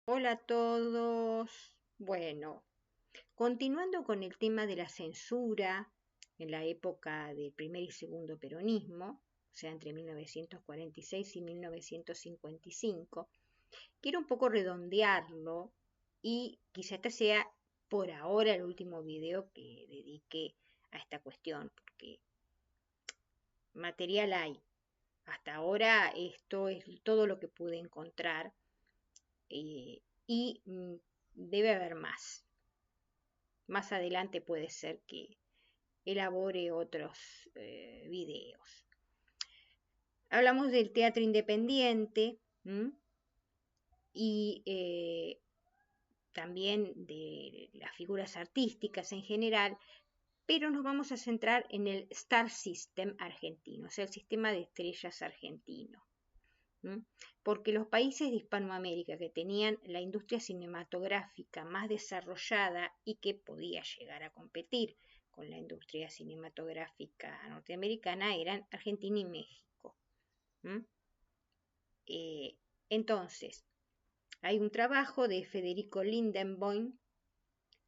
Hola a todos. Bueno, continuando con el tema de la censura en la época del primer y segundo peronismo, o sea, entre 1946 y 1955, quiero un poco redondearlo y quizá este sea por ahora el último video que dedique a esta cuestión, porque material hay. Hasta ahora esto es todo lo que pude encontrar y debe haber más. Más adelante puede ser que elabore otros videos. Hablamos del teatro independiente y también de las figuras artísticas en general, pero nos vamos a centrar en el Star System argentino, o sea, el sistema de estrellas argentino. Porque los países de Hispanoamérica que tenían la industria cinematográfica más desarrollada y que podía llegar a competir con la industria cinematográfica norteamericana eran Argentina y México. Entonces, hay un trabajo de Federico Lindenboim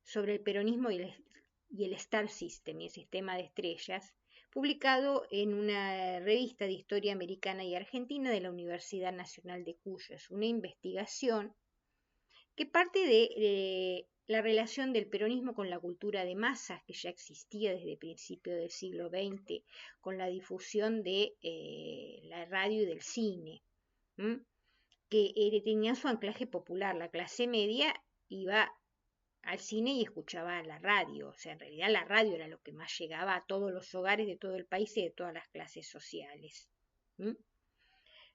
sobre el peronismo y el Star System y el sistema de estrellas, publicado en una revista de historia americana y argentina de la Universidad Nacional de Cuyo. Es una investigación que parte de la relación del peronismo con la cultura de masas que ya existía desde principios del siglo XX, con la difusión de la radio y del cine, que tenía su anclaje popular. La clase media iba al cine y escuchaba la radio, o sea, en realidad la radio era lo que más llegaba a todos los hogares de todo el país y de todas las clases sociales.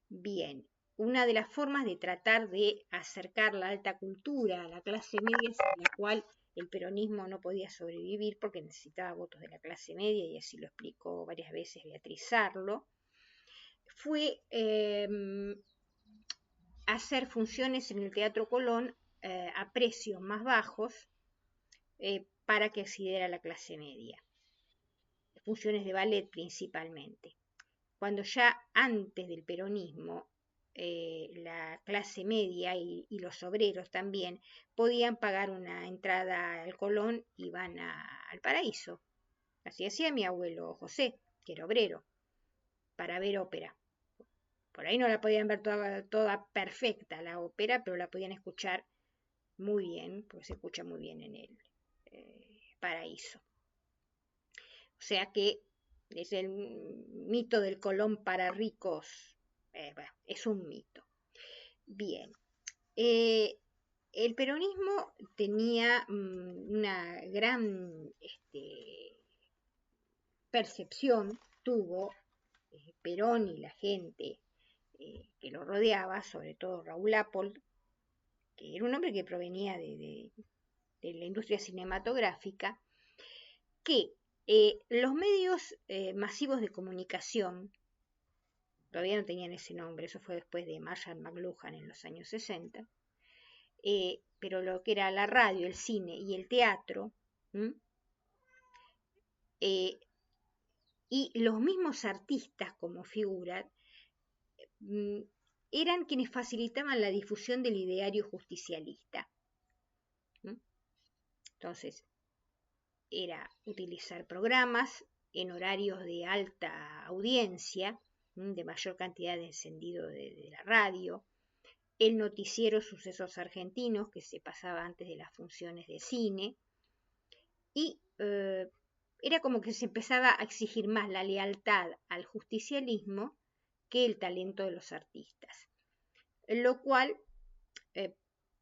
Bien, una de las formas de tratar de acercar la alta cultura a la clase media, sin la cual el peronismo no podía sobrevivir porque necesitaba votos de la clase media, y así lo explicó varias veces Beatriz Arlo, fue hacer funciones en el Teatro Colón a precios más bajos para que accediera a la clase media. Funciones de ballet principalmente. Cuando ya antes del peronismo la clase media y los obreros también podían pagar una entrada al Colón y van al Paraíso. Así hacía mi abuelo José, que era obrero, para ver ópera. Por ahí no la podían ver toda perfecta la ópera, pero la podían escuchar muy bien, porque se escucha muy bien en el Paraíso. O sea que es el mito del Colón para ricos, bueno, es un mito. Bien, el peronismo tenía una gran percepción, tuvo Perón y la gente que lo rodeaba, sobre todo Raúl Apol, que era un hombre que provenía de la industria cinematográfica, que los medios masivos de comunicación, todavía no tenían ese nombre, eso fue después de Marshall McLuhan en los años 60, pero lo que era la radio, el cine y el teatro, y los mismos artistas como figura, eran quienes facilitaban la difusión del ideario justicialista. Entonces, era utilizar programas en horarios de alta audiencia, de mayor cantidad de encendido de la radio, el noticiero Sucesos Argentinos, que se pasaba antes de las funciones de cine, y era como que se empezaba a exigir más la lealtad al justicialismo que el talento de los artistas, lo cual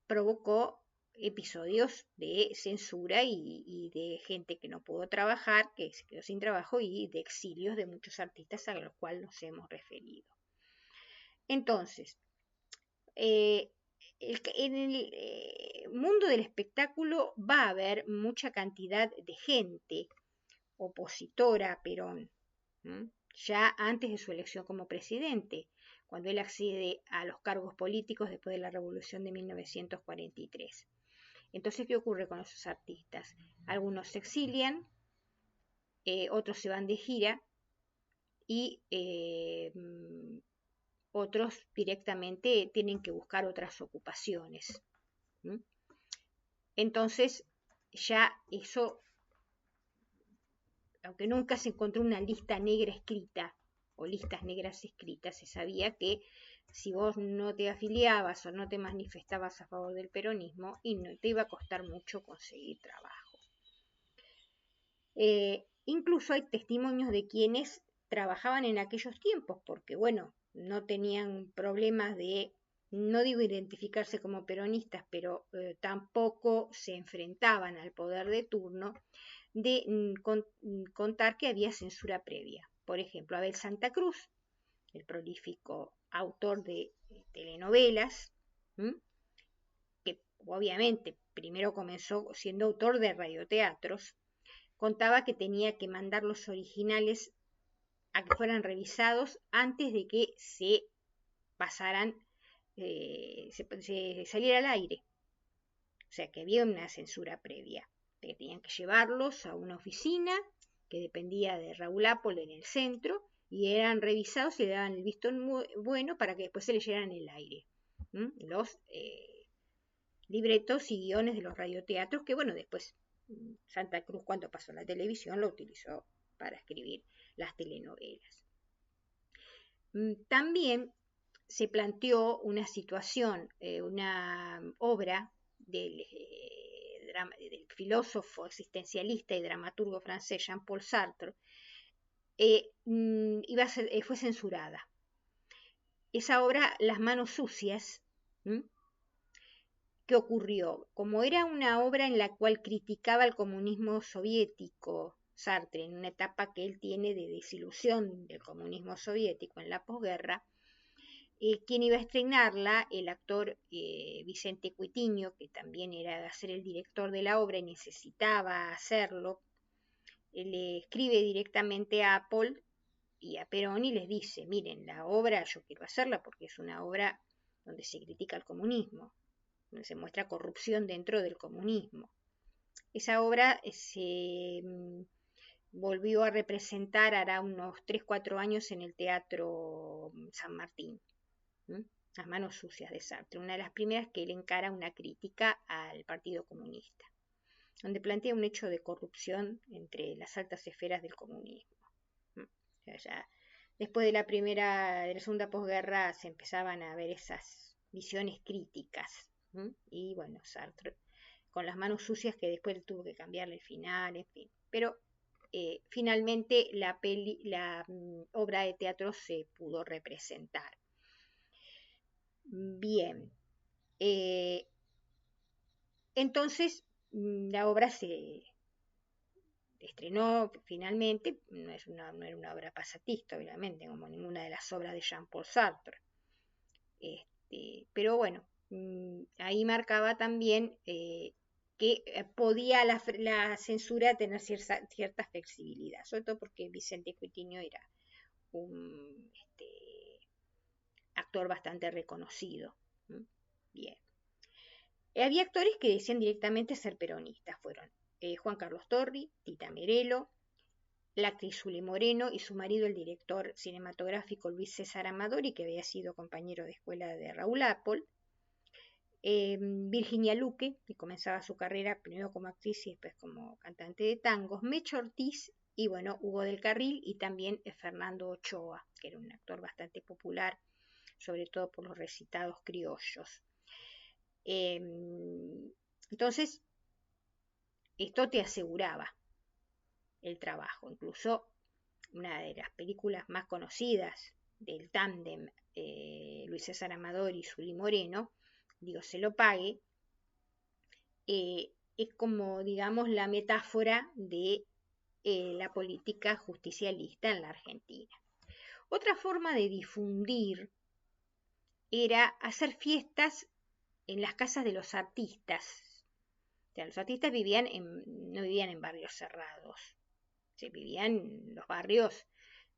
provocó episodios de censura y de gente que no pudo trabajar, que se quedó sin trabajo, y de exilios de muchos artistas a los cuales nos hemos referido. Entonces, en el mundo del espectáculo va a haber mucha cantidad de gente opositora a Perón, ya antes de su elección como presidente, cuando él accede a los cargos políticos después de la Revolución de 1943. Entonces, ¿qué ocurre con esos artistas? Algunos se exilian, otros se van de gira y otros directamente tienen que buscar otras ocupaciones. ¿Mm? Entonces, ya eso, aunque nunca se encontró una lista negra escrita o listas negras escritas, se sabía que si vos no te afiliabas o no te manifestabas a favor del peronismo, y no te iba a costar mucho conseguir trabajo. Incluso hay testimonios de quienes trabajaban en aquellos tiempos, porque bueno, no tenían problemas de, no digo identificarse como peronistas, pero tampoco se enfrentaban al poder de turno, de contar que había censura previa. Por ejemplo, Abel Santa Cruz, el prolífico autor de telenovelas, que obviamente primero comenzó siendo autor de radioteatros, contaba que tenía que mandar los originales a que fueran revisados antes de que se pasaran, se saliera al aire. O sea que había una censura previa, que tenían que llevarlos a una oficina que dependía de Raúl Apple en el centro, y eran revisados y le daban el visto bueno para que después se leyeran en el aire. Los libretos y guiones de los radioteatros, que bueno, después Santa Cruz, cuando pasó a la televisión, lo utilizó para escribir las telenovelas. También se planteó una situación, una obra del filósofo existencialista y dramaturgo francés Jean-Paul Sartre, fue censurada. Esa obra, Las manos sucias, ¿qué ocurrió? Como era una obra en la cual criticaba el comunismo soviético, Sartre, en una etapa que él tiene de desilusión del comunismo soviético en la posguerra, quien iba a estrenarla, el actor Vicente Cuitiño, que también era a ser el director de la obra y necesitaba hacerlo, le escribe directamente a Apple y a Perón y les dice: miren, la obra yo quiero hacerla porque es una obra donde se critica el comunismo, donde se muestra corrupción dentro del comunismo. Esa obra se volvió a representar hará unos 3-4 años en el Teatro San Martín. Las manos sucias de Sartre, una de las primeras que él encara una crítica al Partido Comunista, donde plantea un hecho de corrupción entre las altas esferas del comunismo. O sea, ya después de la segunda posguerra se empezaban a ver esas visiones críticas. Y bueno, Sartre con Las manos sucias, que después tuvo que cambiarle el final, en fin. Pero finalmente la obra de teatro se pudo representar. Bien, entonces la obra se estrenó finalmente, no era una obra pasatista, obviamente, como ninguna de las obras de Jean-Paul Sartre. Pero bueno, ahí marcaba también que podía la censura tener cierta flexibilidad, sobre todo porque Vicente Cuitiño era un actor bastante reconocido. Bien. Había actores que decían directamente ser peronistas. Fueron Juan Carlos Torri, Tita Merelo, la actriz Zuli Moreno y su marido, el director cinematográfico Luis César Amadori, que había sido compañero de escuela de Raúl Apple, Virginia Luque, que comenzaba su carrera primero como actriz y después como cantante de tangos, Mecho Ortiz y bueno, Hugo del Carril, y también Fernando Ochoa, que era un actor bastante popular, sobre todo por los recitados criollos. Entonces, esto te aseguraba el trabajo. Incluso una de las películas más conocidas del tándem Luis César Amador y Zuli Moreno, Dios se lo pague, es como, digamos, la metáfora de la política justicialista en la Argentina. Otra forma de difundir era hacer fiestas en las casas de los artistas. O sea, los artistas no vivían en barrios cerrados, se vivían en los barrios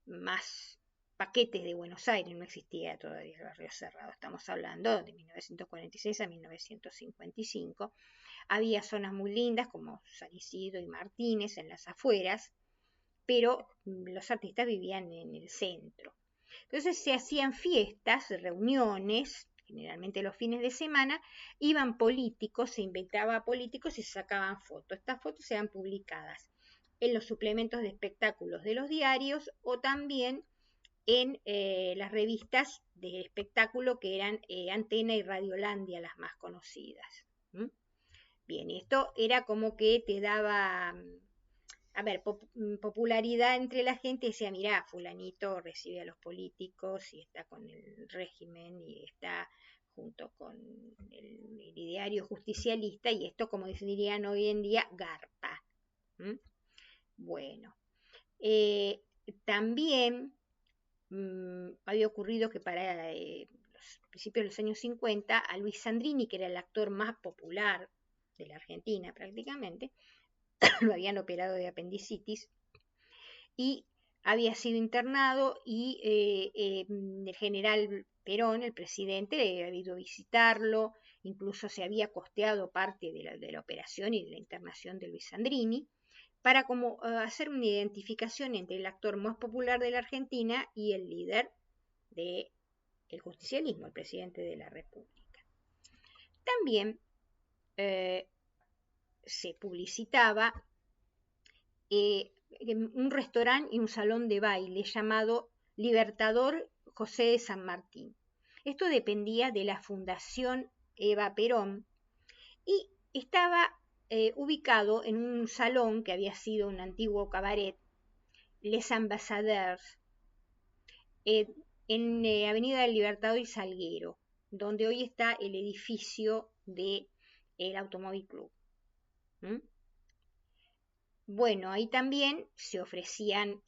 más paquetes de Buenos Aires, no existía todavía el barrio cerrado, estamos hablando de 1946 a 1955. Había zonas muy lindas como San Isidro y Martínez en las afueras, pero los artistas vivían en el centro. Entonces se hacían fiestas, reuniones, generalmente los fines de semana, iban políticos, se invitaba a políticos y se sacaban fotos. Estas fotos eran publicadas en los suplementos de espectáculos de los diarios o también en las revistas de espectáculo que eran Antena y Radiolandia, las más conocidas. Bien, y esto era como que te daba, a ver, popularidad entre la gente. Decía, mirá, fulanito recibe a los políticos y está con el régimen y está junto con el ideario justicialista, y esto, como dirían hoy en día, garpa. Bueno, también había ocurrido que para los principios de los años 50, a Luis Sandrini, que era el actor más popular de la Argentina prácticamente, lo habían operado de apendicitis y había sido internado, y el general Perón, el presidente, había ido a visitarlo, incluso se había costeado parte de la operación y de la internación de Luis Sandrini, para como hacer una identificación entre el actor más popular de la Argentina y el líder del justicialismo, el presidente de la República. También se publicitaba un restaurante y un salón de baile llamado Libertador José de San Martín. Esto dependía de la Fundación Eva Perón y estaba ubicado en un salón que había sido un antiguo cabaret, Les Ambassadeurs, en Avenida del Libertador y Salguero, donde hoy está el edificio del Automóvil Club. Bueno, ahí también se ofrecían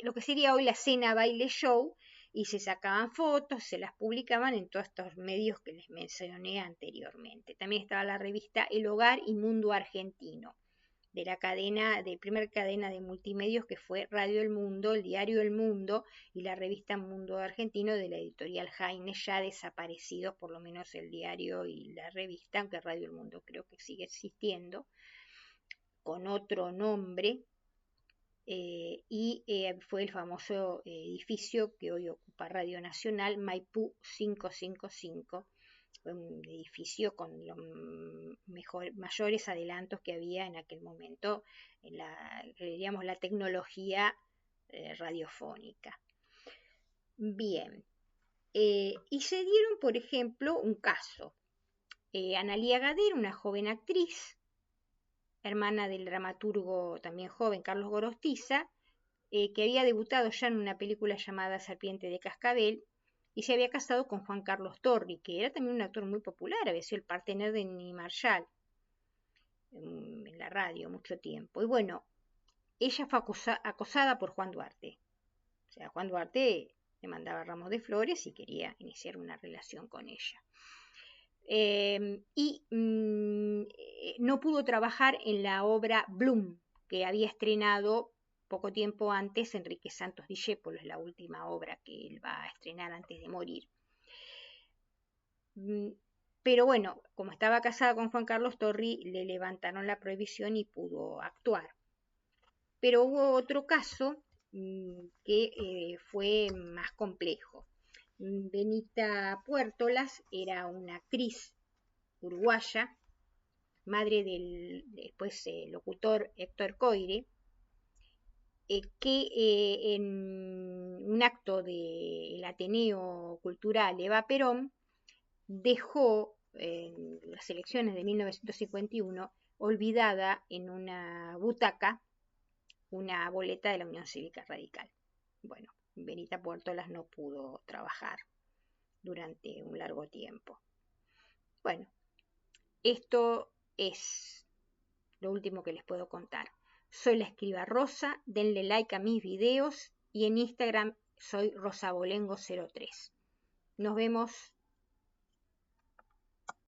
lo que sería hoy la cena baile show, y se sacaban fotos, se las publicaban en todos estos medios que les mencioné anteriormente. También estaba la revista El Hogar y Mundo Argentino, de la primera cadena de multimedios que fue Radio El Mundo, el diario El Mundo y la revista Mundo Argentino de la editorial Jaime, ya desaparecidos por lo menos el diario y la revista, aunque Radio El Mundo creo que sigue existiendo con otro nombre, y fue el famoso edificio que hoy ocupa Radio Nacional, Maipú 555, un edificio con los mayores adelantos que había en aquel momento en la tecnología radiofónica. Bien, y se dieron, por ejemplo, un caso. Analía Gader, una joven actriz, hermana del dramaturgo también joven Carlos Gorostiza, que había debutado ya en una película llamada Serpiente de Cascabel, y se había casado con Juan Carlos Torri, que era también un actor muy popular, había sido el partener de Nini Marshall en la radio mucho tiempo. Y bueno, ella fue acosada por Juan Duarte. O sea, Juan Duarte le mandaba ramos de flores y quería iniciar una relación con ella. No pudo trabajar en la obra Bloom, que había estrenado poco tiempo antes Enrique Santos Discépolo, es la última obra que él va a estrenar antes de morir. Pero bueno, como estaba casada con Juan Carlos Torri, le levantaron la prohibición y pudo actuar. Pero hubo otro caso que fue más complejo. Benita Puertolas era una actriz uruguaya, madre del después locutor Héctor Coire, que en un acto del Ateneo Cultural Eva Perón dejó en las elecciones de 1951 olvidada en una butaca una boleta de la Unión Cívica Radical. Bueno, Benita Puertolas no pudo trabajar durante un largo tiempo. Bueno, esto es lo último que les puedo contar. Soy la Escriba Rosa, denle like a mis videos y en Instagram soy rosabolengo03. Nos vemos